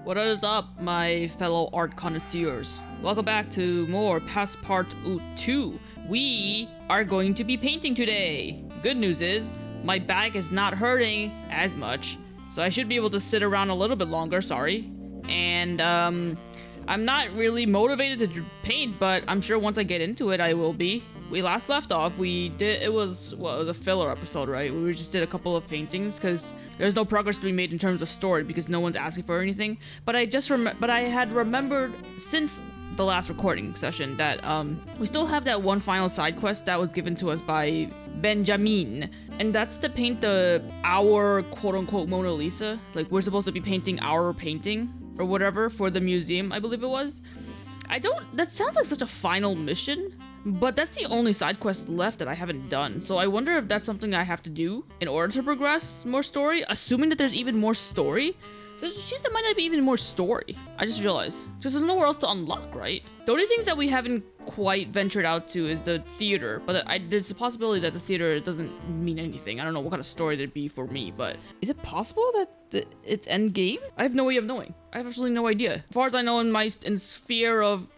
What is up, my fellow art connoisseurs? Welcome back to more Passpartout 2. We are going to be painting today. Good news is, my back is not hurting as much, so I should be able to sit around a little bit longer, sorry. And, I'm not really motivated to paint, but I'm sure once I get into it, I will be. We last left off, it was a filler episode, right? We just did a couple of paintings, because there's no progress to be made in terms of story, because no one's asking for anything. But I had remembered since the last recording session that, we still have that one final side quest that was given to us by Benjamin. And that's to paint our quote-unquote Mona Lisa. Like, we're supposed to be painting our painting, or whatever, for the museum, I believe it was. That sounds like such a final mission, but that's the only side quest left that I haven't done. So I wonder if that's something I have to do in order to progress more story, assuming that there's even more story. There's shit that might not be even more story. I just realized. Because there's nowhere else to unlock, right? The only things that we haven't quite ventured out to is the theater. But there's a possibility that the theater doesn't mean anything. I don't know what kind of story there'd be for me, but is it possible that it's end game? I have no way of knowing. I have absolutely no idea. As far as I know, in sphere of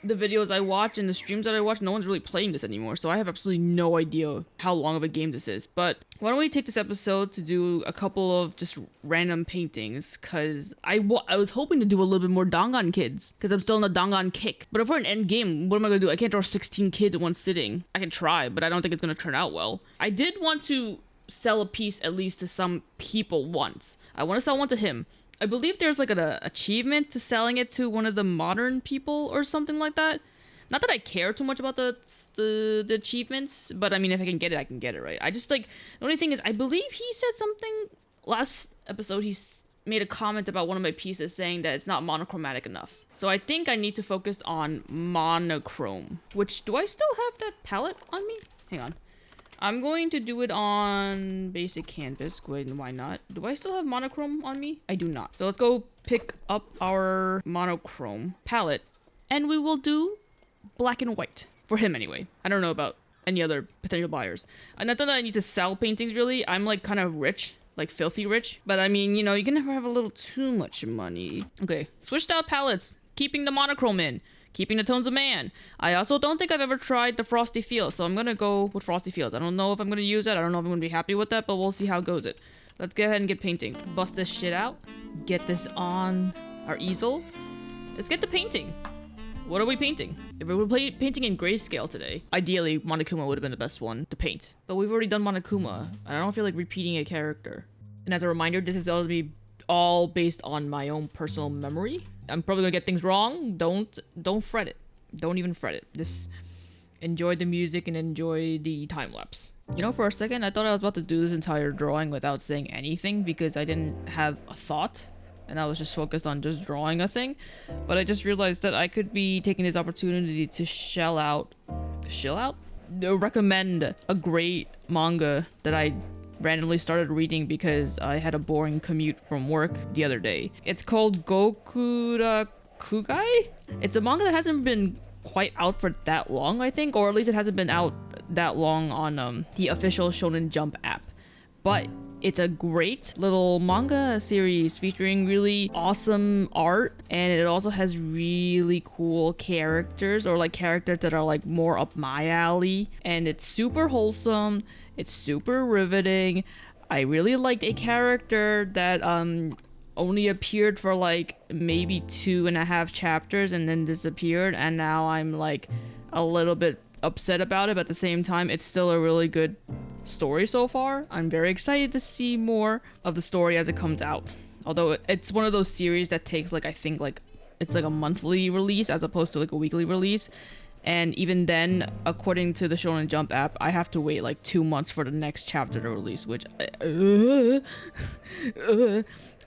the videos I watch and the streams that I watch, no one's really playing this anymore, so I have absolutely no idea how long of a game this is. But why don't we take this episode to do a couple of just random paintings, because I was hoping to do a little bit more Dangan kids, because I'm still in the Dangan kick. But if we're in end game, what am I going to do? I can't draw 16 kids in one sitting. I can try, but I don't think it's going to turn out well. I did want to sell a piece at least to some people once. I want to sell one to him. I believe there's like an achievement to selling it to one of the modern people or something like that. Not that I care too much about the achievements, but I mean, if I can get it, I can get it, right? I just like, the only thing is, I believe he said something last episode. He made a comment about one of my pieces saying that it's not monochromatic enough. So I think I need to focus on monochrome, which, do I still have that palette on me? Hang on. I'm going to do it on basic canvas. Why not? Do I still have monochrome on me? I do not. So let's go pick up our monochrome palette, and we will do black and white. For him anyway. I don't know about any other potential buyers. And not that I need to sell paintings really. I'm like kind of rich. Like filthy rich. But I mean, you know, you can never have a little too much money. Okay, switched out palettes. Keeping the monochrome in. Keeping the tones of man. I also don't think I've ever tried the Frosty Fields, so I'm gonna go with Frosty Fields. I don't know if I'm gonna use that. I don't know if I'm gonna be happy with that, but we'll see how it goes. Let's go ahead and get painting. Bust this shit out. Get this on our easel. Let's get to painting. What are we painting? If we were painting in grayscale today, ideally Monokuma would have been the best one to paint. But we've already done Monokuma. I don't feel like repeating a character. And as a reminder, this is going to be all based on my own personal memory. I'm probably gonna get things wrong. Don't fret it. Don't even fret it. Just enjoy the music and enjoy the time lapse. You know, for a second I thought I was about to do this entire drawing without saying anything because I didn't have a thought and I was just focused on just drawing a thing. But I just realized that I could be taking this opportunity to recommend a great manga that I randomly started reading because I had a boring commute from work the other day. It's called Gokurakugai? It's a manga that hasn't been quite out for that long, I think, or at least it hasn't been out that long on the official Shonen Jump app. But it's a great little manga series featuring really awesome art, and it also has really cool characters, or like characters that are like more up my alley, and it's super wholesome. It's super riveting. I really liked a character that only appeared for like maybe 2.5 chapters and then disappeared, and now I'm like a little bit upset about it, but at the same time it's still a really good story so far. I'm very excited to see more of the story as it comes out, although it's one of those series that takes like, I think like it's like a monthly release as opposed to like a weekly release. And even then, according to the Shonen Jump app, I have to wait like 2 months for the next chapter to release, which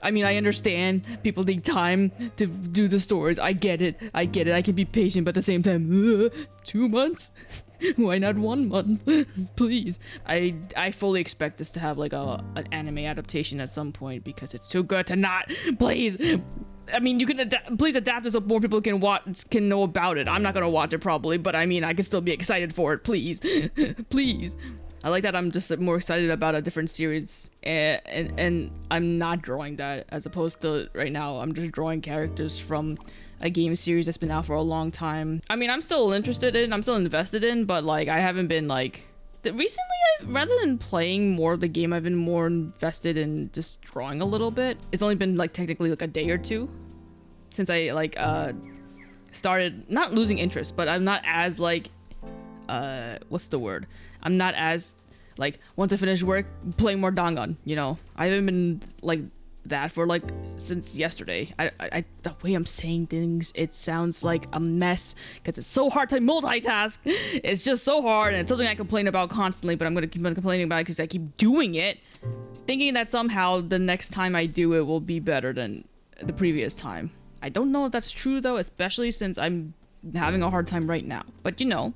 I mean, I understand people need time to do the stories. I get it. I can be patient, but at the same time, 2 months? Why not 1 month? Please. I fully expect this to have like an anime adaptation at some point because it's too good to not. Please. I mean, you can please adapt it so more people can know about it. I'm not gonna watch it probably, but I mean, I can still be excited for it. Please, please. I like that I'm just more excited about a different series, and I'm not drawing that, as opposed to right now I'm just drawing characters from a game series that's been out for a long time. I mean, I'm still interested in, I'm still invested in, but like I haven't been like recently. Rather than playing more of the game, I've been more invested in just drawing a little bit. It's only been like technically like a day or two since I like started not losing interest, but I'm not as like what's the word? I'm not as like, once I finish work, play more Dangan, you know? I haven't been like that for like since yesterday. I the way I'm saying things, it sounds like a mess because it's so hard to multitask. It's just so hard, and it's something I complain about constantly, but I'm gonna keep on complaining about it because I keep doing it, thinking that somehow the next time I do it will be better than the previous time. I don't know if that's true though, especially since I'm having a hard time right now. But you know,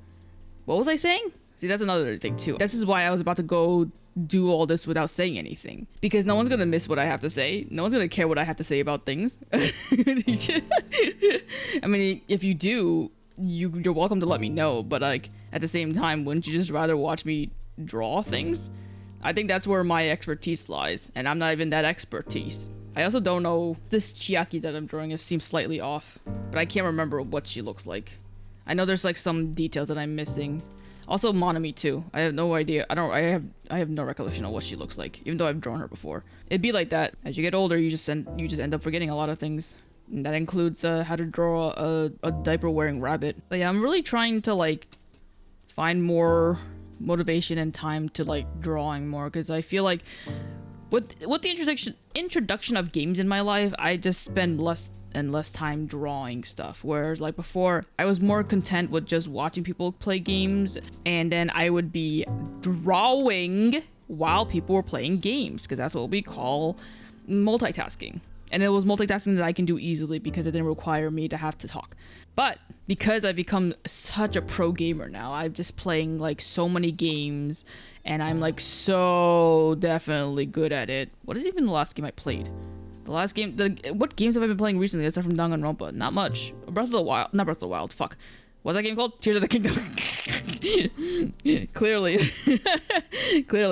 what was I saying? See, that's another thing too. This is why I was about to go do all this without saying anything, because no one's gonna miss what I have to say. No one's gonna care what I have to say about things. I mean, if you do, you're welcome to let me know, but like at the same time, wouldn't you just rather watch me draw things? I think that's where my expertise lies, and I'm not even that expertise. I also don't know, this Chiaki that I'm drawing seems slightly off, but I can't remember what she looks like. I know there's like some details that I'm missing. Also Monami too. I have no idea. I have no recollection of what she looks like, even though I've drawn her before. It'd be like that. As you get older, you just end up forgetting a lot of things. And that includes how to draw a diaper wearing rabbit. But yeah, I'm really trying to like find more motivation and time to like drawing more, because I feel like with the introduction of games in my life, I just spend less and less time drawing stuff, whereas like before I was more content with just watching people play games, and then I would be drawing while people were playing games, because that's what we call multitasking. And it was multitasking that I can do easily because it didn't require me to have to talk. But because I've become such a pro gamer now, I'm just playing like so many games, and I'm like so definitely good at it. What is even the last game I played? The last game, what games have I been playing recently aside from Danganronpa? Not much. Breath of the Wild, not Breath of the Wild, fuck. What's that game called? Tears of the Kingdom. Clearly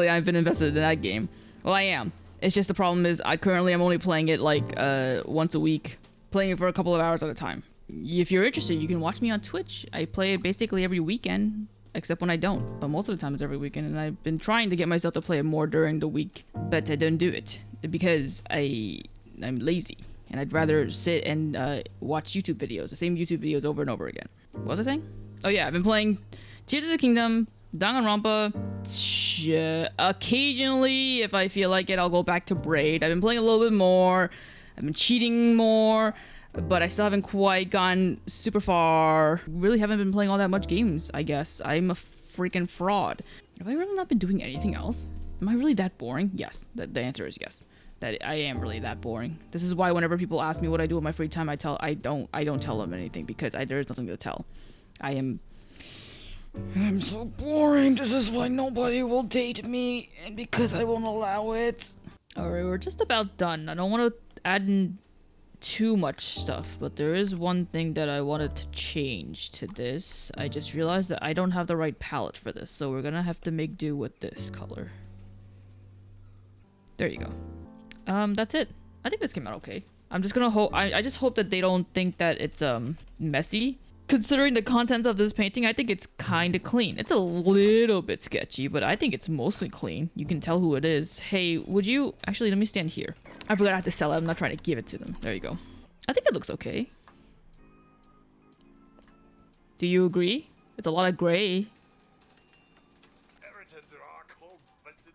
I've been invested in that game. Well, I am. It's just the problem is I'm only playing it like once a week, playing it for a couple of hours at a time. If you're interested, you can watch me on Twitch. I play it basically every weekend, except when I don't. But most of the time it's every weekend, and I've been trying to get myself to play it more during the week, but I don't do it because I'm lazy, and I'd rather sit and watch YouTube videos, the same YouTube videos over and over again. What was I saying? Oh yeah, I've been playing Tears of the Kingdom, Danganronpa. Occasionally, if I feel like it, I'll go back to Braid. I've been playing a little bit more. I've been cheating more, but I still haven't quite gone super far. Really haven't been playing all that much games, I guess. I'm a freaking fraud. Have I really not been doing anything else? Am I really that boring? Yes. The answer is yes. That I am really that boring. This is why whenever people ask me what I do with my free time, I don't tell them anything, because there's nothing to tell. I'm so boring. This is why nobody will date me, and because I won't allow it. Alright, we're just about done. I don't want to add in too much stuff, but there is one thing that I wanted to change to this. I just realized that I don't have the right palette for this, so we're gonna have to make do with this color. There you go. That's it. I think this came out okay. I'm just gonna hope, I just hope that they don't think that it's messy. Considering the contents of this painting, I think it's kind of clean. It's a little bit sketchy, but I think it's mostly clean. You can tell who it is. Hey, would you... Actually, let me stand here. I forgot I have to sell it. I'm not trying to give it to them. There you go. I think it looks okay. Do you agree? It's a lot of gray.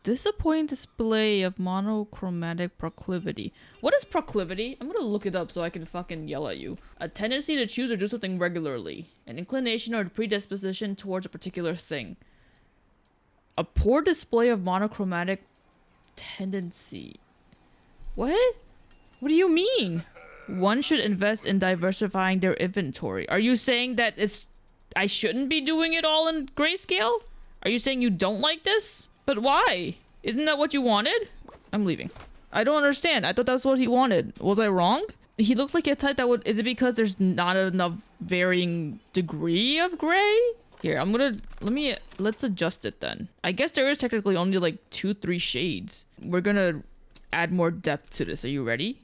Disappointing display of monochromatic proclivity. What is proclivity? I'm gonna look it up so I can fucking yell at you. A tendency to choose or do something regularly. An inclination or predisposition towards a particular thing. A poor display of monochromatic tendency. What? What do you mean? One should invest in diversifying their inventory. Are you saying that I shouldn't be doing it all in grayscale? Are you saying you don't like this? But why? Isn't that what you wanted? I'm leaving. I don't understand. I thought that's what he wanted. Was I wrong? He looks like a type that would... Is it because there's not enough varying degree of gray? Here, let's adjust it then. I guess there is technically only like 2-3 shades. We're gonna add more depth to this. Are you ready?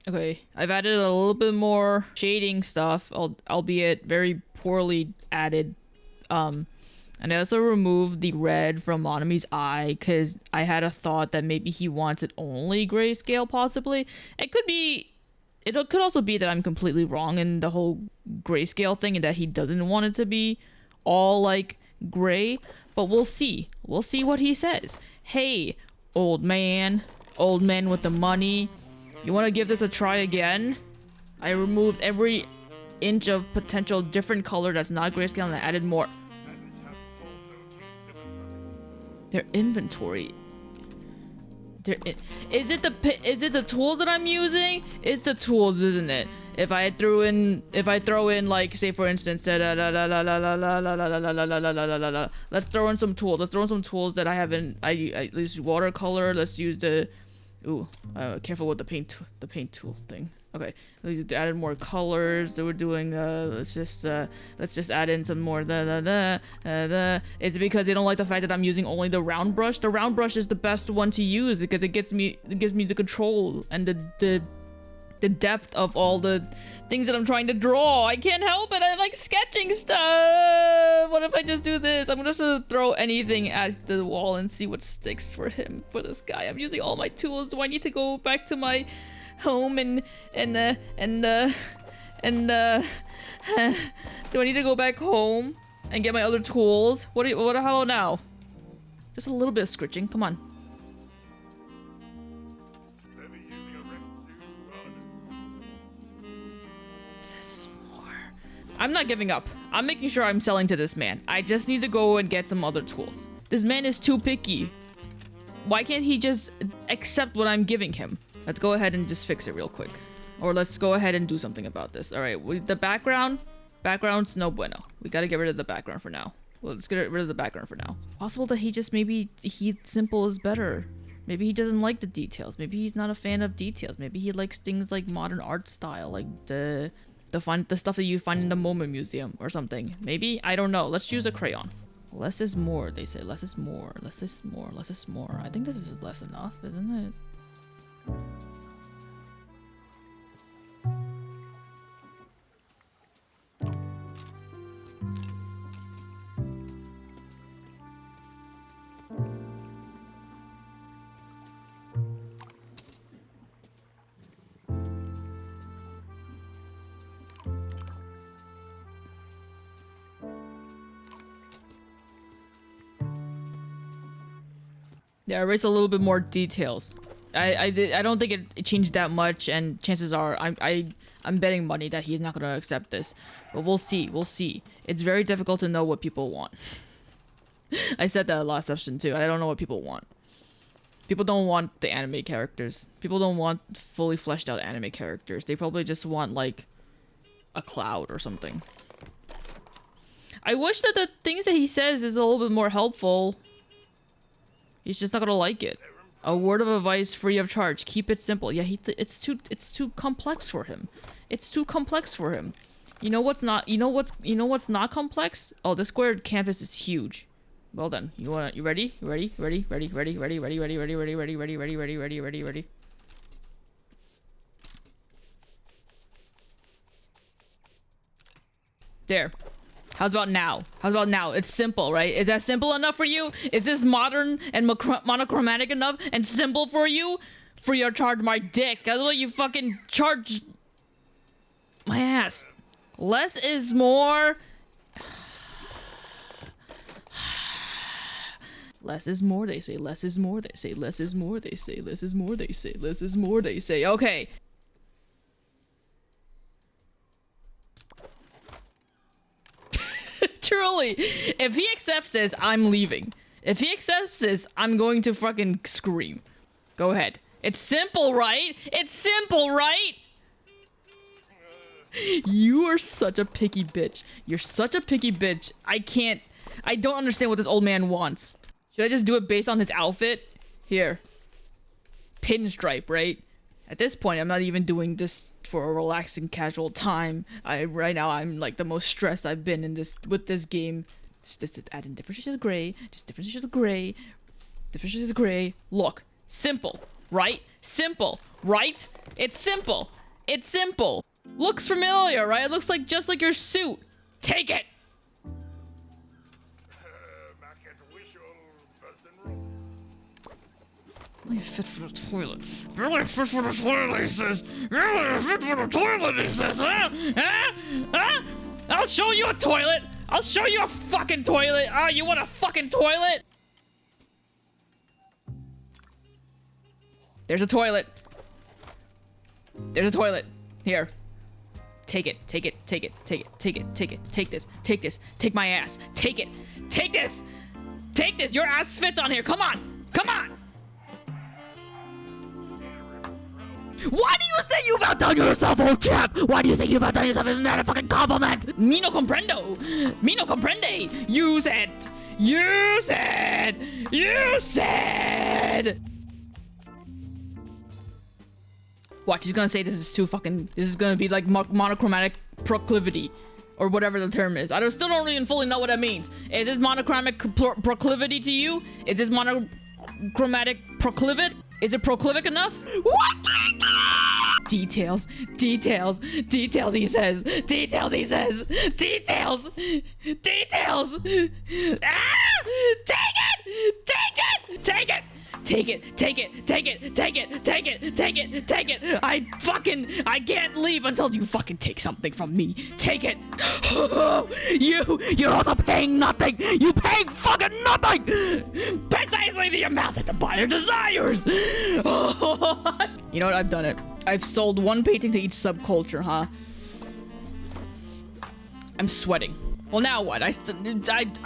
Okay, I've added a little bit more shading stuff, albeit very poorly added. And I also removed the red from Monami's eye because I had a thought that maybe he wanted only grayscale, possibly. It could also be that I'm completely wrong in the whole grayscale thing and that he doesn't want it to be all like gray, but we'll see. We'll see what he says. Hey, old man with the money. You want to give this a try again? I removed every inch of potential different color that's not grayscale and I added more. Their inventory. Is it the tools that I'm using? It's the tools, isn't it? If I throw in like, say for instance, let's throw in some tools. Let's throw in some tools that I haven't. I use watercolor. Let's use the. Ooh, careful with the paint tool thing. Okay, we added more colors. So we're doing let's just add in some more Is it because they don't like the fact that I'm using only the round brush? The round brush is the best one to use because it gives me the control and the depth of all the things that I'm trying to draw. I can't help it. I like sketching stuff. What if I just do this? I'm gonna just throw anything at the wall and see what sticks for this guy. I'm using all my tools. Do I need to go back to my home and do I need to go back home and get my other tools? How now? Just a little bit of scritching. Come on. I'm not giving up. I'm making sure I'm selling to this man. I just need to go and get some other tools. This man is too picky. Why can't he just accept what I'm giving him? Let's go ahead and just fix it real quick. Or let's go ahead and do something about this. All right, the background's no bueno. We gotta get rid of the background for now. Well, let's get rid of the background for now. Possible that he just simple is better. Maybe he doesn't like the details. Maybe he's not a fan of details. Maybe he likes things like modern art style, like the stuff that you find in the MoMA museum or something. Maybe? I don't know. Let's use a crayon. Less is more, they say. Less is more. Less is more. Less is more. I think this is less enough, isn't it? Yeah, erase a little bit more details. I don't think it changed that much, and chances are I'm betting money that he's not gonna accept this. But we'll see. We'll see. It's very difficult to know what people want. I said that last session too. I don't know what people want. People don't want the anime characters. People don't want fully fleshed out anime characters. They probably just want like a cloud or something. I wish that the things that he says is a little bit more helpful. He's just not gonna like it. A word of advice free of charge. Keep it simple. Yeah, it's too complex for him. It's too complex for him. You know what's not not complex? Oh, this squared canvas is huge. Well done. You ready? Ready? There. How's about now? How's about now? It's simple, right? Is that simple enough for you? Is this modern and monochromatic enough and simple for you? For your charge my dick. That's what you fucking charge my ass. Less is more. Less is more, they say. Less is more, they say. Less is more, they say. Less is more, they say. Less is more, they say. Okay. Truly, if he accepts this, I'm leaving. If he accepts this, I'm going to fucking scream. Go ahead. It's simple, right? It's simple, right? You are such a picky bitch. You're such a picky bitch. I don't understand what this old man wants. Should I just do it based on his outfit? Here. Pinstripe, right? At this point, I'm not even doing this for a relaxing, casual time. Right now, I'm like the most stressed I've been in with this game. Just add in different shades of gray. Just different shades of gray. Different shades of gray. Look. Simple. Right? Simple. Right? It's simple. It's simple. Looks familiar, right? It looks like just like your suit. Take it! Really fit for the toilet. Really fit for the toilet, he says. Really fit for the toilet, he says. Huh? Huh? Huh? I'll show you a toilet. I'll show you a fucking toilet. Oh, you want a fucking toilet? There's a toilet. There's a toilet. Here. Take it. Take it. Take it. Take it. Take it. Take it. Take this. Take this. Take my ass. Take it. Take this. Take this. Your ass fits on here. Come on. Come on. Why do you say you've outdone yourself, old chap? Why do you say you've outdone yourself? Isn't that a fucking compliment? Me no comprendo. Me no comprende. You said. You said. You said. Watch, he's gonna say this is too fucking. This is gonna be like monochromatic proclivity. Or whatever the term is. I still don't even fully know what that means. Is this monochromatic proclivity to you? Is this monochromatic proclivity? Is it proclivic enough? What? Details, details, details, he says. Details, he says. Details, details. Ah! Take it! Take it! Take it! Take it, take it, take it, take it, take it, take it, take it. I can't leave until you fucking take something from me. Take it. You're also paying nothing. You paying fucking nothing. Precisely the amount that the buyer desires. You know what? I've done it. I've sold one painting to each subculture, huh? I'm sweating. Well, now what? I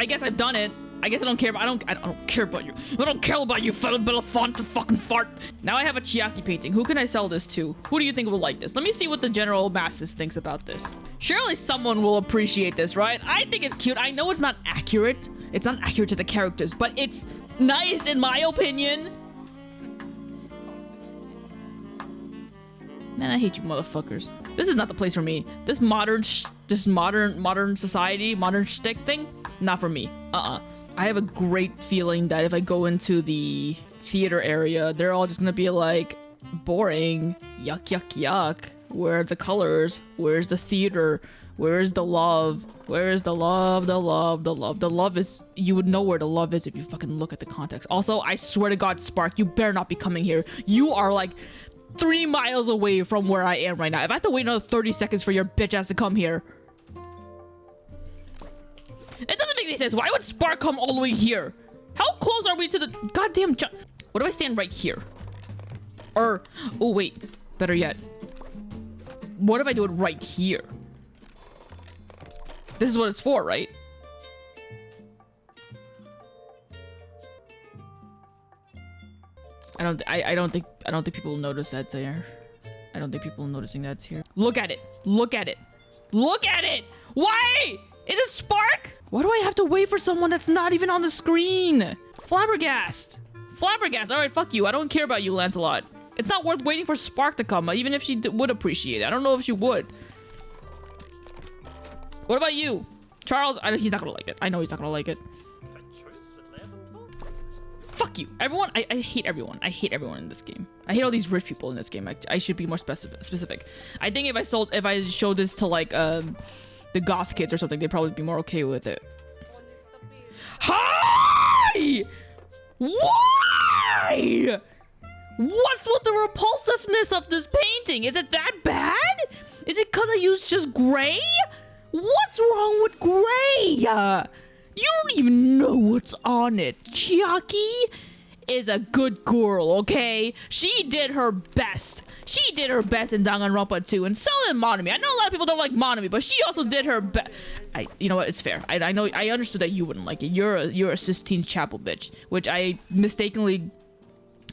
guess I've done it. I guess I don't care, but I don't care about you. I don't care about you, fellow Belafonte to fucking fart. Now I have a Chiaki painting. Who can I sell this to? Who do you think will like this? Let me see what the general masses thinks about this. Surely someone will appreciate this, right? I think it's cute. I know it's not accurate. It's not accurate to the characters, but it's nice in my opinion. Man, I hate you motherfuckers. This is not the place for me. This modern society, modern shtick thing, not for me. I have a great feeling that if I go into the theater area, they're all just gonna be like, boring, yuck, yuck, yuck. Where are the colors? Where's the theater? Where's the love? Where is the love? The love, the love. The love is, you would know where the love is if you fucking look at the context. Also, I swear to God, Spark, you better not be coming here. You are like 3 miles away from where I am right now. If I have to wait another 30 seconds for your bitch ass to come here. It doesn't make any sense. Why would Spark come all the way here? How close are we to the goddamn what do I stand right here? Or, oh wait, better yet. What if I do it right here? This is what it's for, right? I don't think people will notice that's there. I don't think people are noticing that's here. Look at it. Look at it. Look at it. Why? Is it Spark? Why do I have to wait for someone that's not even on the screen? Flabbergast. Flabbergast. All right, fuck you. I don't care about you, Lancelot. It's not worth waiting for Spark to come, even if she would appreciate it. I don't know if she would. What about you? Charles, he's not gonna like it. I know he's not gonna like it. Fuck you. Everyone, I hate everyone. I hate everyone in this game. I hate all these rich people in this game. I should be more specific. I think if I showed this to like, the goth kids or something, they'd probably be more okay with it. Hi! Why? What's with the repulsiveness of this painting? Is it that bad? Is it because I used just gray? What's wrong with gray? You don't even know what's on it. Chiaki is a good girl, okay? She did her best. She did her best in Danganronpa 2, and so did Monami. I know a lot of people don't like Monami, but she also did her best. You know what? It's fair. I know. I understood that you wouldn't like it. You're a Sistine Chapel bitch, which I mistakenly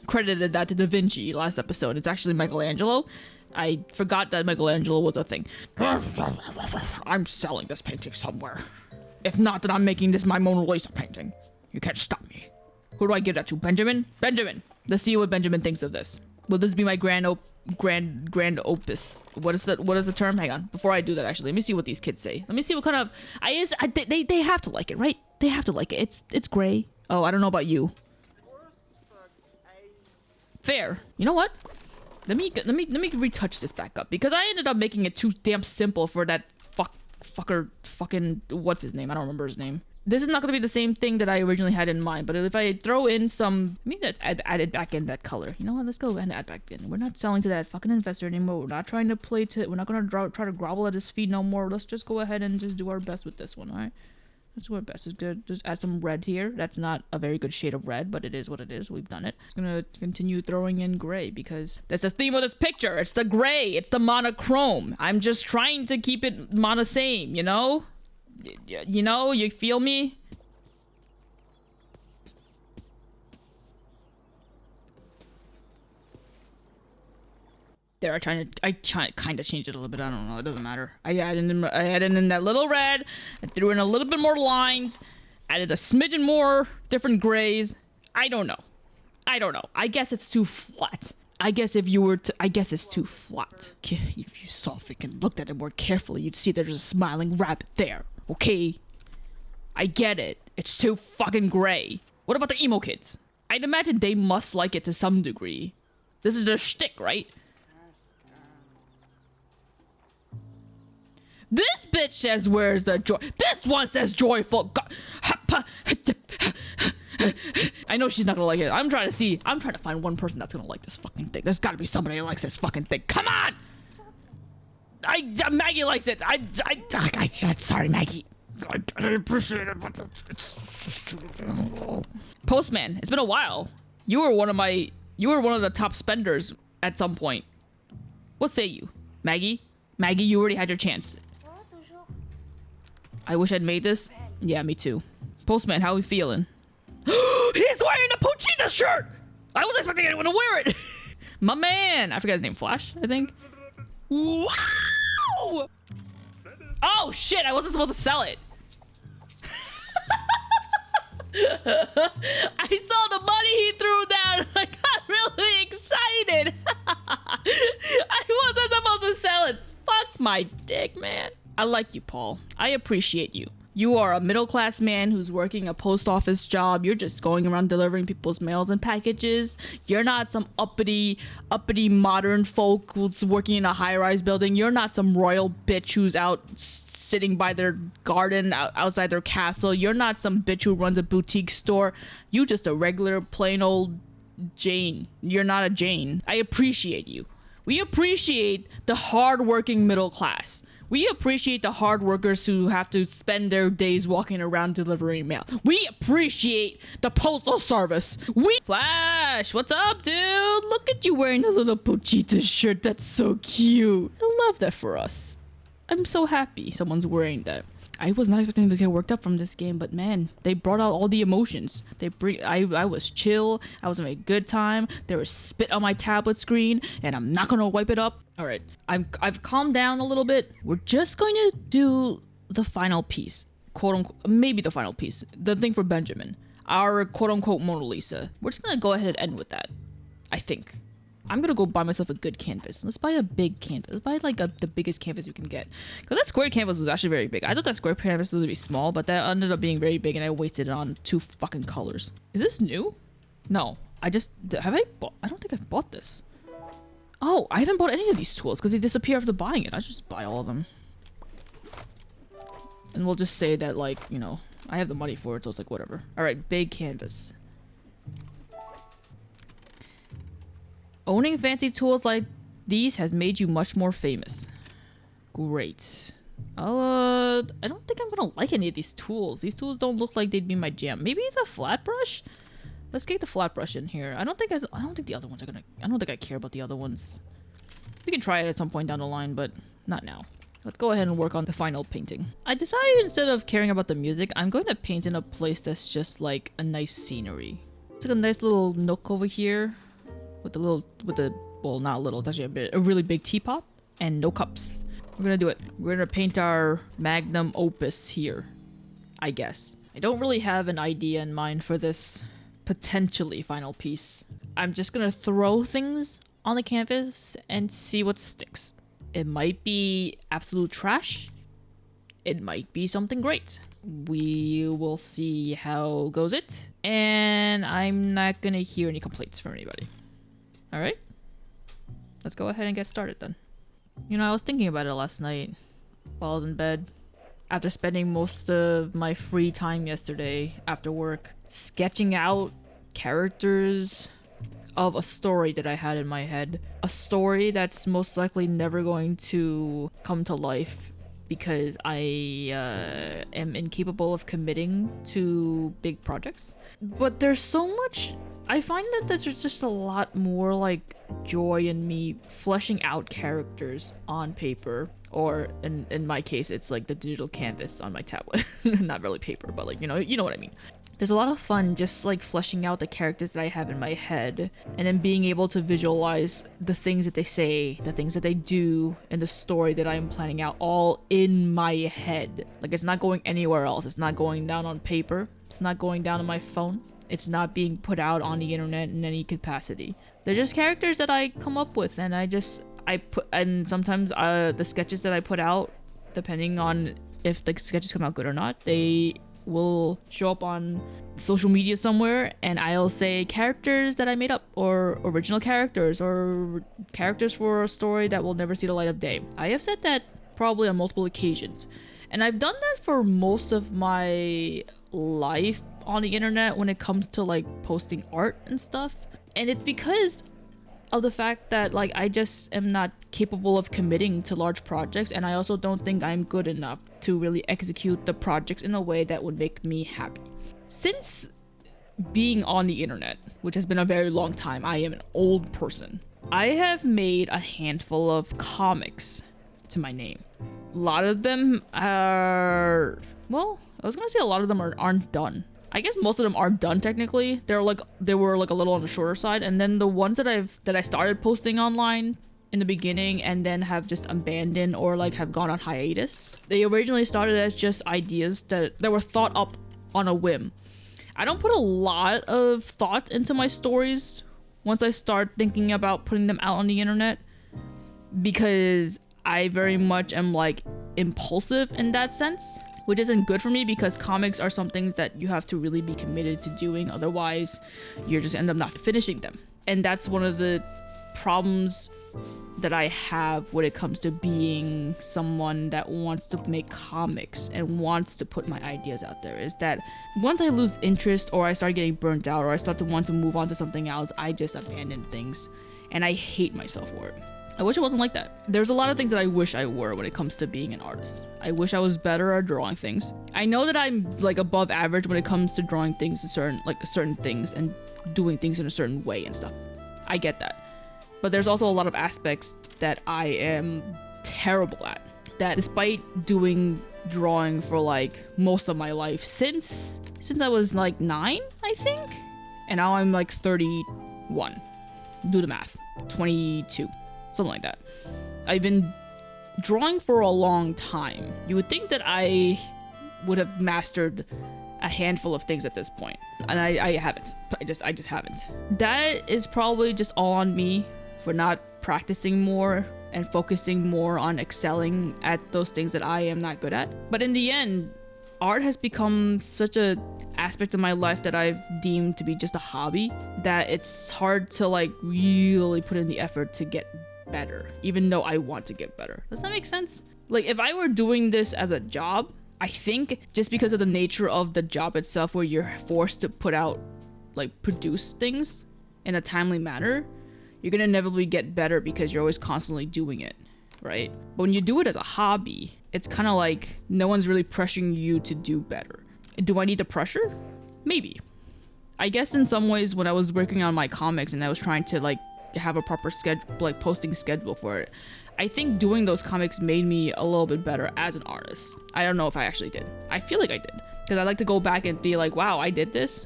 credited that to Da Vinci last episode. It's actually Michelangelo. I forgot that Michelangelo was a thing. I'm selling this painting somewhere. If not, then I'm making this my Mona Lisa painting. You can't stop me. Who do I give that to? Benjamin? Benjamin! Let's see what Benjamin thinks of this. Will this be my grand opus? What is the term? Hang on. Before I do that, actually, let me see what these kids say. Let me see what kind of... They have to like it, right? They have to like it. It's gray. Oh, I don't know about you. Fair. You know what? Let me retouch this back up, because I ended up making it too damn simple for that fucking what's his name? I don't remember his name. This is not gonna be the same thing that I originally had in mind, but if I throw in some, add it back in that color. You know what? Let's go and add back in. We're not selling to that fucking investor anymore. We're not trying to play to. We're not gonna try to grovel at his feet no more. Let's just go ahead and just do our best with this one. All right. Let's do our best. It's good. Just add some red here. That's not a very good shade of red, but it is what it is. We've done it. I'm gonna continue throwing in gray because that's the theme of this picture. It's the gray. It's the monochrome. I'm just trying to keep it mono same, you know? You know? You feel me? There, I kind of changed it a little bit. I don't know. It doesn't matter. I added in that little red. I threw in a little bit more lines. Added a smidgen more different grays. I don't know. I guess it's too flat. I guess it's too flat. If you saw it and looked at it more carefully, you'd see there's a smiling rabbit there. Okay? I get it. It's too fucking gray. What about the emo kids? I'd imagine they must like it to some degree. This is their shtick, right? This bitch says, where's the joy? This one says joyful. I know she's not gonna like it. I'm trying to find one person that's gonna like this fucking thing. There's gotta be somebody who likes this fucking thing. Come on! Maggie likes it. Sorry, Maggie. I appreciate it, but it's Postman, it's been a while. You were one of the top spenders at some point. What say you? Maggie? Maggie, you already had your chance. I wish I'd made this. Yeah, me too. Postman, how are we feeling? He's wearing the Pochita shirt! I wasn't expecting anyone to wear it! My man! I forgot his name. Flash, I think? Wow! Oh shit, I wasn't supposed to sell it. I saw the money he threw down and I got really excited. I wasn't supposed to sell it. Fuck my dick, man. I like you, Paul. I appreciate you. You are a middle-class man who's working a post office job. You're just going around delivering people's mails and packages. You're not some uppity modern folk who's working in a high-rise building. You're not some royal bitch who's out sitting by their garden outside their castle. You're not some bitch who runs a boutique store. You just a regular plain old Jane. You're not a Jane. I appreciate you. We appreciate the hard-working middle class. We appreciate the hard workers who have to spend their days walking around delivering mail. We appreciate the postal service. Flash, what's up, dude? Look at you wearing a little Pochita shirt. That's so cute. I love that for us. I'm so happy someone's wearing that. I was not expecting to get worked up from this game, but man, they brought out all the emotions. I was chill. I was having a good time. There was spit on my tablet screen, and I'm not gonna wipe it up. All right, I've calmed down a little bit. We're just going to do the final piece, quote unquote, maybe the final piece, the thing for Benjamin, our quote unquote Mona Lisa. We're just gonna go ahead and end with that. I think. I'm gonna go buy myself a good canvas. Let's buy a big canvas. Let's buy like the biggest canvas we can get. Because that square canvas was actually very big. I thought that square canvas was gonna be small, but that ended up being very big and I wasted it on 2 fucking colors. Is this new? No. I don't think I've bought this. Oh, I haven't bought any of these tools because they disappear after buying it. I just buy all of them. And we'll just say that, like, you know, I have the money for it, so it's like, whatever. Alright, big canvas. Owning fancy tools like these has made you much more famous. Great. I don't think I'm gonna like any of these tools. These tools don't look like they'd be my jam. Maybe it's a flat brush? Let's get the flat brush in here. I don't think the other ones are gonna... I don't think I care about the other ones. We can try it at some point down the line, but not now. Let's go ahead and work on the final painting. I decided instead of caring about the music, I'm going to paint in a place that's just like a nice scenery. It's like a nice little nook over here with well, not little, it's actually a really big teapot and no cups. We're gonna do it. We're gonna paint our Magnum Opus here, I guess. I don't really have an idea in mind for this potentially final piece. I'm just gonna throw things on the canvas and see what sticks. It might be absolute trash. It might be something great. We will see how goes it. And I'm not gonna hear any complaints from anybody. Alright? Let's go ahead and get started then. You know, I was thinking about it last night while I was in bed. After spending most of my free time yesterday after work sketching out characters of a story that I had in my head. A story that's most likely never going to come to life because I am incapable of committing to big projects. But there's so much... I find that there's just a lot more like joy in me fleshing out characters on paper, or in my case it's like the digital canvas on my tablet. Not really paper, but like, you know what I mean. There's a lot of fun just like fleshing out the characters that I have in my head and then being able to visualize the things that they say, the things that they do, and the story that I'm planning out all in my head. Like, it's not going anywhere else. It's not going down on paper. It's not going down on my phone. It's not being put out on the internet in any capacity. They're just characters that I come up with, and and sometimes the sketches that I put out, depending on if the sketches come out good or not, they will show up on social media somewhere, and I'll say characters that I made up, or original characters, or characters for a story that will never see the light of day. I have said that probably on multiple occasions, and I've done that for most of my life on the internet when it comes to like posting art and stuff. And it's because of the fact that like I just am not capable of committing to large projects, and I also don't think I'm good enough to really execute the projects in a way that would make me happy. Since being on the internet, which has been a very long time, I am an old person. I have made a handful of comics to my name. A lot of them are, well, I was gonna say a lot of them aren't done. I guess most of them are done technically. They were like a little on the shorter side, and then the ones that I started posting online in the beginning and then have just abandoned or like have gone on hiatus. They originally started as just ideas that were thought up on a whim. I don't put a lot of thought into my stories once I start thinking about putting them out on the internet, because I very much am like impulsive in that sense, which isn't good for me because comics are some things that you have to really be committed to doing, otherwise you just end up not finishing them. And that's one of the problems that I have when it comes to being someone that wants to make comics and wants to put my ideas out there, is that once I lose interest or I start getting burnt out or I start to want to move on to something else, I just abandon things, and I hate myself for it. I wish it wasn't like that. There's a lot of things that I wish I were when it comes to being an artist. I wish I was better at drawing things. I know that I'm like above average when it comes to drawing things in certain things and doing things in a certain way and stuff. I get that. But there's also a lot of aspects that I am terrible at. That despite doing drawing for like most of my life since I was like 9, I think. And now I'm like 31. Do the math. 22. Something like that. I've been drawing for a long time. You would think that I would have mastered a handful of things at this point, and I haven't. I just haven't. That is probably just all on me for not practicing more and focusing more on excelling at those things that I am not good at. But in the end, art has become such a aspect of my life that I've deemed to be just a hobby that it's hard to like really put in the effort to get better, even though I want to get better. Does that make sense? Like, if I were doing this as a job, I think just because of the nature of the job itself, where you're forced to put out, like, produce things in a timely manner, you're gonna inevitably get better because you're always constantly doing it, right? But when you do it as a hobby, it's kind of like no one's really pressuring you to do better. Do I need the pressure? Maybe. I guess in some ways when I was working on my comics and I was trying to like have a proper schedule, like posting schedule for it, I think doing those comics made me a little bit better as an artist. I don't know if I actually did. I feel like I did, because I like to go back and be like, wow, I did this.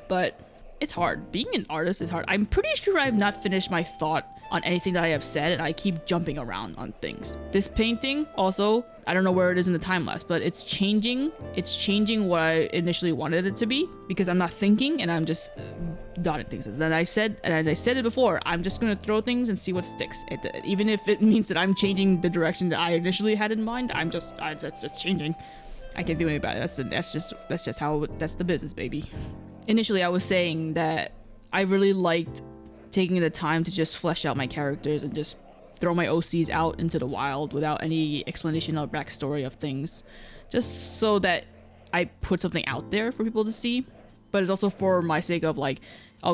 But it's hard. Being an artist is hard. I'm pretty sure I have not finished my thought on anything that I have said, and I keep jumping around on things. This painting also, I don't know where it is in the time lapse, but it's changing what I initially wanted it to be, because I'm not thinking and I'm just dotting things. And as I said it before, I'm just gonna throw things and see what sticks. Even if it means that I'm changing the direction that I initially had in mind, that's just changing. I can't do anything about it. That's just how, that's the business, baby. Initially, I was saying that I really liked taking the time to just flesh out my characters and just throw my OCs out into the wild without any explanation or backstory of things, just so that I put something out there for people to see. But it's also for my sake of like,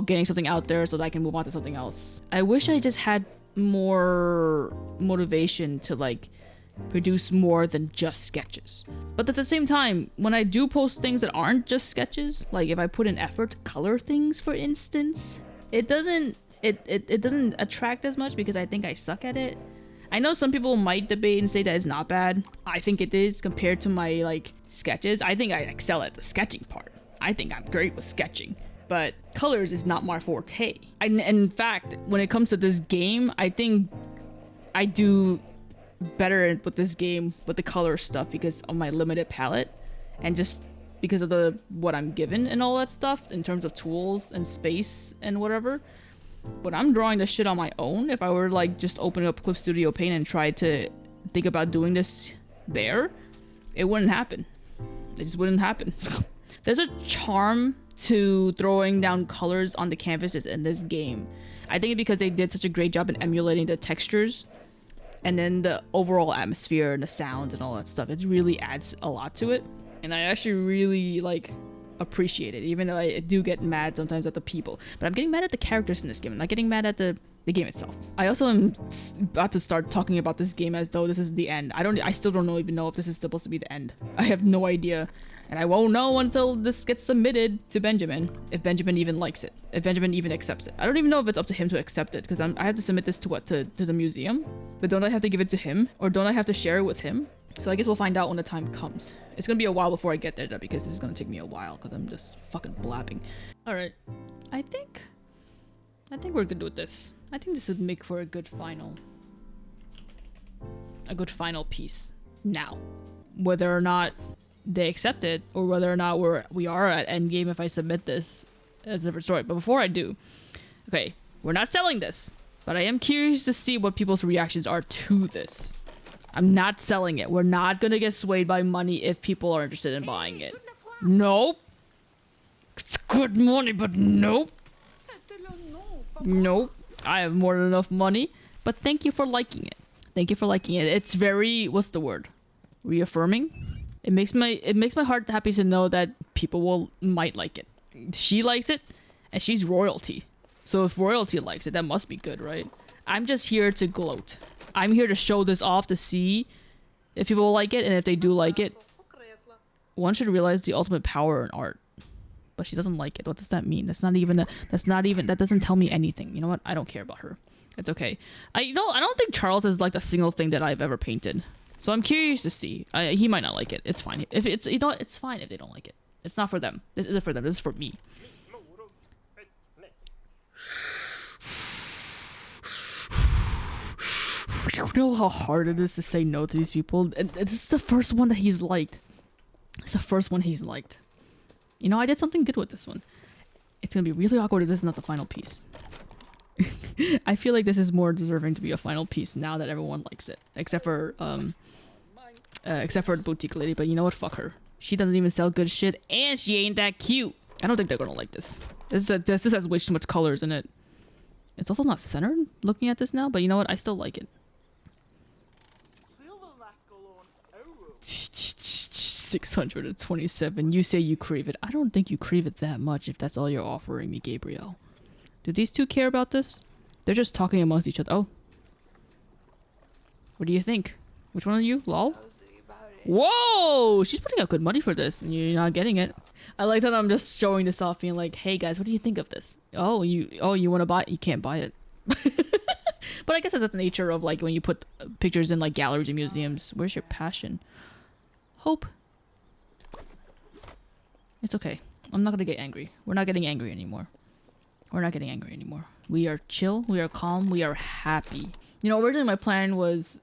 getting something out there so that I can move on to something else. I wish I just had more motivation to like produce more than just sketches. But at the same time, when I do post things that aren't just sketches, like if I put in effort to color things, for instance, it doesn't attract as much because I think I suck at it. I know some people might debate and say that it's not bad. I think it is compared to my like sketches. I think I excel at the sketching part. I think I'm great with sketching, but colors is not my forte. In fact, when it comes to this game, I think I do better with this game with the color stuff because of my limited palette and just because of what I'm given and all that stuff in terms of tools and space and whatever. When I'm drawing this shit on my own, if I were like just open up Clip Studio Paint and try to think about doing this there, it wouldn't happen. It just wouldn't happen. There's a charm to throwing down colors on the canvases in this game. I think because they did such a great job in emulating the textures and then the overall atmosphere and the sounds and all that stuff. It really adds a lot to it. And I actually really like appreciate it, even though I do get mad sometimes at the people. But I'm getting mad at the characters in this game. I'm not getting mad at the game itself. I also am about to start talking about this game as though this is the end. I still don't even know if this is supposed to be the end. I have no idea. And I won't know until this gets submitted to Benjamin, if Benjamin even likes it, if Benjamin even accepts it. I don't even know if it's up to him to accept it, because I have to submit this to the museum. But don't I have to give it to him? Or don't I have to share it with him? So I guess we'll find out when the time comes. It's gonna be a while before I get there, though, because this is gonna take me a while, because I'm just fucking blabbing. Alright, I think we're good with this. I think this would make for a good final piece. Now, whether or not they accept it, or whether or not we are at endgame if I submit this, as a different story. But before I do, okay, we're not selling this, but I am curious to see what people's reactions are to this. I'm not selling it. We're not gonna get swayed by money if people are interested in buying it. Nope. It's good money, but nope. Nope. I have more than enough money, but thank you for liking it. Thank you for liking it. It's very, what's the word? Reaffirming? It makes my heart happy to know that people might like it. She likes it, and she's royalty. So if royalty likes it, that must be good, right? I'm just here to gloat. I'm here to show this off to see if people like it, and if they do like it, one should realize the ultimate power in art. But she doesn't like it. What does that mean? That doesn't tell me anything. You know what? I don't care about her. It's okay. I don't think Charles has liked a single thing that I've ever painted. So I'm curious to see. He might not like it. It's fine. If it's it's fine if they don't like it. It's not for them. This isn't for them. This is for me. You know how hard it is to say no to these people? And this is the first one that he's liked. It's the first one he's liked. You know, I did something good with this one. It's gonna be really awkward if this is not the final piece. I feel like this is more deserving to be a final piece now that everyone likes it. Except for the boutique lady, but you know what? Fuck her. She doesn't even sell good shit, and she ain't that cute. I don't think they're gonna like this. This has way too much colors in it. It's also not centered, looking at this now, but you know what? I still like it. 627. You say you crave it. I don't think you crave it that much if that's all you're offering me, Gabriel. Do these two care about this? They're just talking amongst each other. Oh. What do you think? Which one are you? Lol? Whoa! She's putting out good money for this, and you're not getting it. I like that I'm just showing this off, being like, hey guys, what do you think of this? Oh, you want to buy it? You can't buy it. But I guess that's the nature of like when you put pictures in like galleries and museums. Where's your passion? Hope. It's okay. I'm not gonna get angry. We're not getting angry anymore. We're not getting angry anymore. We are chill. We are calm. We are happy. You know, originally my plan was...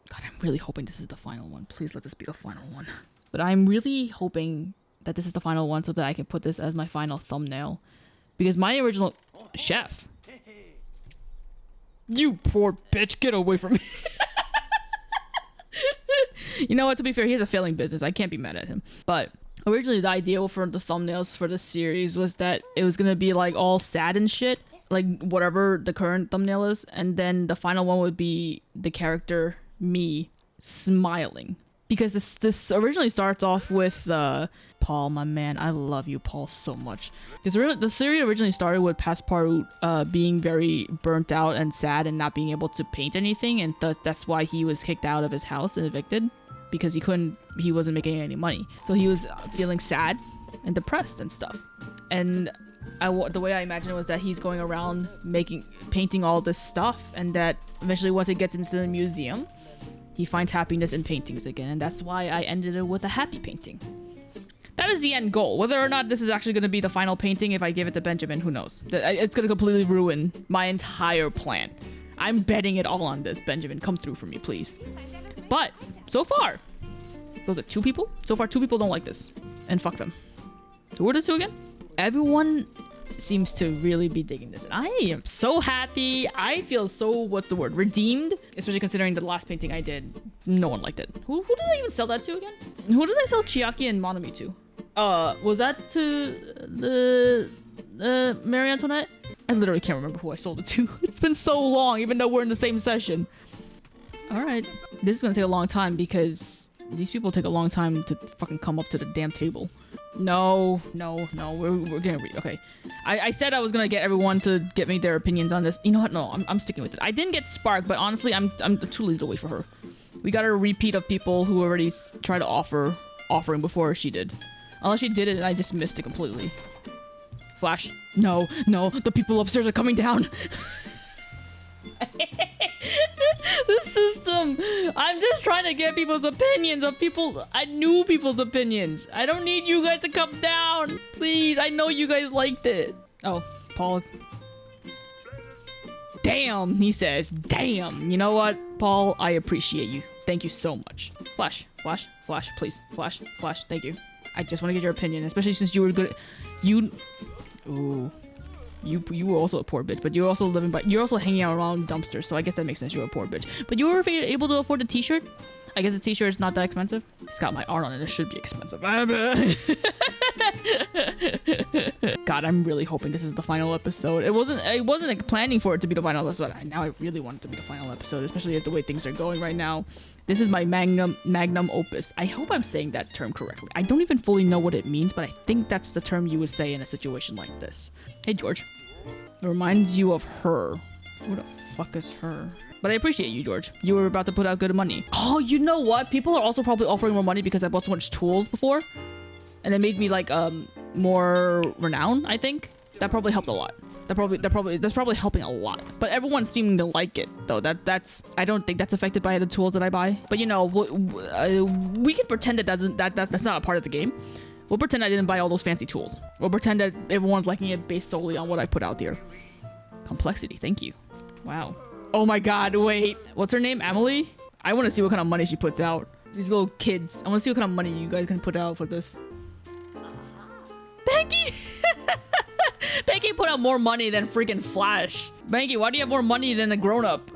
God, I'm really hoping this is the final one. Please let this be the final one. But I'm really hoping that this is the final one so that I can put this as my final thumbnail. Because my original... Chef. You poor bitch. Get away from me. You know what? To be fair, he has a failing business. I can't be mad at him. But originally the idea for the thumbnails for this series was that it was going to be like all sad and shit. Like whatever the current thumbnail is. And then the final one would be the character... me smiling, because this originally starts off with Paul, my man. I love you, Paul, so much. The series originally started with Passpartout being very burnt out and sad and not being able to paint anything, and that's why he was kicked out of his house and evicted, because he wasn't making any money. So he was feeling sad and depressed and stuff. And the way I imagine it was that he's going around painting all this stuff, and that eventually once it gets into the museum, he finds happiness in paintings again, and that's why I ended it with a happy painting. That is the end goal. Whether or not this is actually going to be the final painting, if I give it to Benjamin, who knows? It's going to completely ruin my entire plan. I'm betting it all on this. Benjamin, come through for me, please. But, so far, was it 2 people? So far, 2 people don't like this. And fuck them. Who are the 2 again? Everyone seems to really be digging this, and I am so happy. I feel so, what's the word, redeemed, especially considering the last painting I did, no one liked it. Who did I even sell that to again? Who did I sell Chiaki and Monami to? Was that to the Marie Antoinette? I literally can't remember who I sold it to. It's been so long, even though we're in the same session. All right, this is gonna take a long time because these people take a long time to fucking come up to the damn table. No, we're gonna read. Okay, I said I was gonna get everyone to get me their opinions on this. You know what? No, I'm sticking with it. I didn't get Spark, but honestly, I'm too lazy to wait for her. We got a repeat of people who already tried to offering before she did. Unless she did it and I just missed it completely. Flash. No, the people upstairs are coming down. The system. I'm just trying to get people's opinions of people. I knew people's opinions. I don't need you guys to come down. Please, I know you guys liked it. Oh, Paul. Damn, he says. Damn. You know what, Paul? I appreciate you. Thank you so much. Flash, please. Flash. Thank you. I just want to get your opinion, especially since you were good. Ooh. You were also a poor bitch, but you're also hanging out around dumpsters, so I guess that makes sense. You're a poor bitch. But you were able to afford a t-shirt? I guess the t-shirt is not that expensive. It's got my art on it. It should be expensive. God, I'm really hoping this is the final episode. I wasn't like planning for it to be the final episode. Now I really want it to be the final episode, especially the way things are going right now. This is my Magnum Opus. I hope I'm saying that term correctly. I don't even fully know what it means, but I think that's the term you would say in a situation like this. Hey, George. It reminds you of her. Who the fuck is her? But I appreciate you, George. You were about to put out good money. Oh, you know what? People are also probably offering more money because I bought so much tools before. And it made me like more renowned, I think. That probably helped a lot. That's probably helping a lot. But everyone's seeming to like it though. That's I don't think that's affected by the tools that I buy. But you know, we can pretend that's not a part of the game. We'll pretend I didn't buy all those fancy tools. We'll pretend that everyone's liking it based solely on what I put out there. Complexity, thank you. Wow. Oh my god, wait. What's her name? Emily? I want to see what kind of money she puts out. These little kids. I want to see what kind of money you guys can put out for this. Becky! Becky put out more money than freaking Flash. Becky, why do you have more money than a grown-up?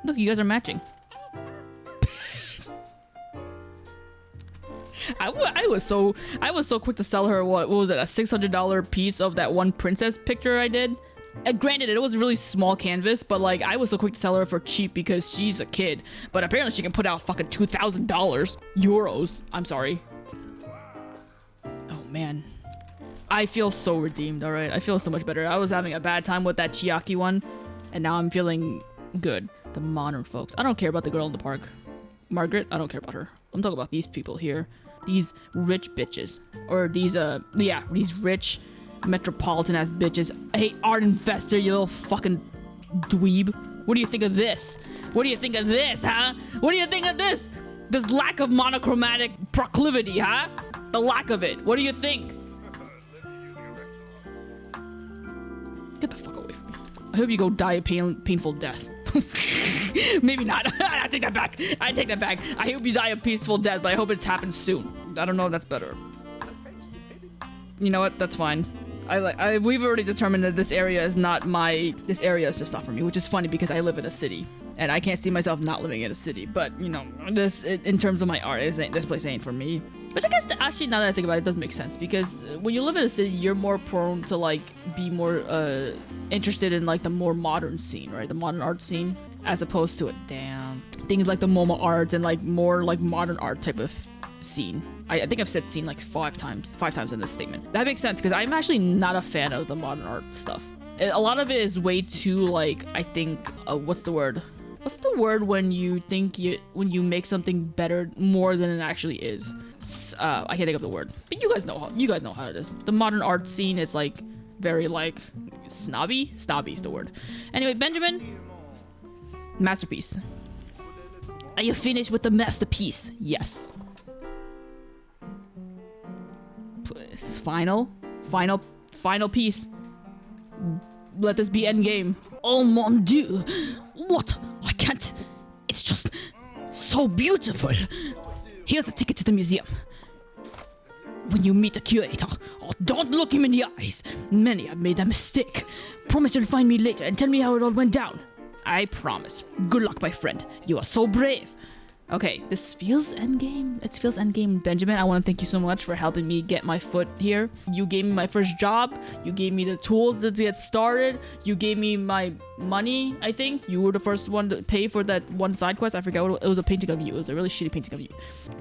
Look, you guys are matching. I was so quick to sell her what was it, a $600 piece of that one princess picture I did. Granted, it was a really small canvas, but like I was so quick to sell her for cheap because she's a kid. But apparently she can put out fucking $2,000. Euros. I'm sorry. Oh man. I feel so redeemed, alright? I feel so much better. I was having a bad time with that Chiaki one, and now I'm feeling good. The modern folks. I don't care about the girl in the park. Margaret, I don't care about her. I'm talking about these people here. These rich bitches. Or these, yeah, these rich metropolitan ass bitches. Hey, art investor, you little fucking dweeb. What do you think of this? What do you think of this, huh? What do you think of this? This lack of monochromatic proclivity, huh? The lack of it. What do you think? Get the fuck away from me. I hope you go die a painful death. Maybe not. I take that back. I take that back. I hope you die a peaceful death, but I hope it's happened soon. I don't know if that's better. You know what? That's fine. We've already determined that this area is not my... This area is just not for me, which is funny because I live in a city. And I can't see myself not living in a city. But, you know, this, in terms of my art, this place ain't for me. Which I guess, actually, now that I think about it, it does make sense. Because when you live in a city, you're more prone to, like, be more interested in, like, the more modern scene, right? The modern art scene. As opposed to things like the MoMA art and, like, more, like, modern art type of scene. I think I've said scene, like, five times in this statement. That makes sense, because I'm actually not a fan of the modern art stuff. A lot of it is way too, like, I think, what's the word? What's the word when you think when you make something better more than it actually is? I can't think of the word, but you guys know how it is. The modern art scene is like very like snobby. Snobby is the word. Anyway, Benjamin, masterpiece. Are you finished with the masterpiece? Yes. Please. Final piece. Let this be endgame. Oh mon dieu! What? I can't. It's just so beautiful. Here's a ticket to the museum. When you meet the curator, don't look him in the eyes. Many have made that mistake. Promise you'll find me later and tell me how it all went down. I promise. Good luck, my friend. You are so brave. Okay, this feels endgame. It feels endgame. Benjamin, I want to thank you so much for helping me get my foot here. You gave me my first job. You gave me the tools to get started. You gave me my money, I think. You were the first one to pay for that one side quest. I forgot what it was. A painting of you. It was a really shitty painting of you.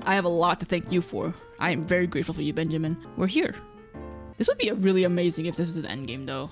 I have a lot to thank you for. I am very grateful for you, Benjamin. We're here. This would be really amazing if this is an endgame, though.